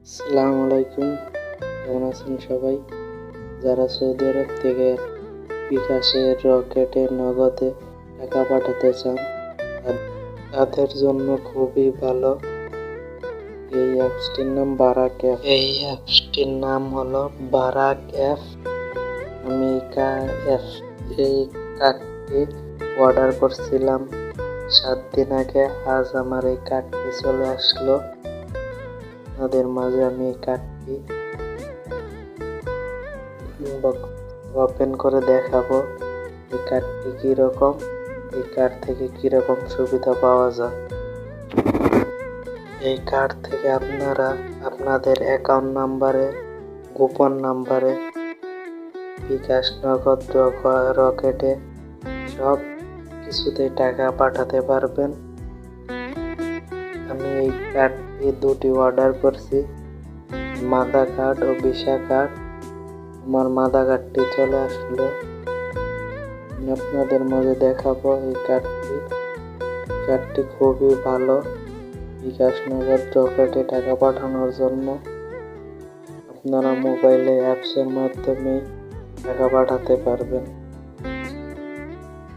আসসালামু আলাইকুম, কেমন আছেন সবাই? যারা সৌদি আরব থেকে বিকাশে, রকেটে, নগদে টাকা পাঠাতে চান তাদের জন্য খুবই ভালো এই অ্যাপসটির নাম বারাক অ্যাপ। এই অ্যাপসটির নাম হলো বারাক অ্যাপ। আমি এই কার্ডটি অর্ডার করছিলাম 7 দিন আগে। আজ আমার এই কার্ডটি চলে আসলো। আপনাদের মাঝে আমি এই কার্ডটি ওপেন করে দেখাবো এই কার্ডটি কিরকম, এই কার্ড থেকে কিরকম সুবিধা পাওয়া যায়। এই কার্ড থেকে আপনারা আপনাদের অ্যাকাউন্ট নাম্বারে, গোপন নাম্বারে, বিকাশ, নগদ, রকেটে সব কিছুতে টাকা পাঠাতে পারবেন। আমি এই কার্ডটি দুটি অর্ডার করছি, মাদা কার্ড ও ভিসা কার্ড। আমার মাদা কার্ডটি চলে আসলো। আমি আপনাদের মাঝে দেখাবো এই কার্ডটি খুবই ভালো বিকাশ, নগদ, রকেটে টাকা পাঠানোর জন্য। আপনারা মোবাইলে অ্যাপসের মাধ্যমে টাকা পাঠাতে পারবেন।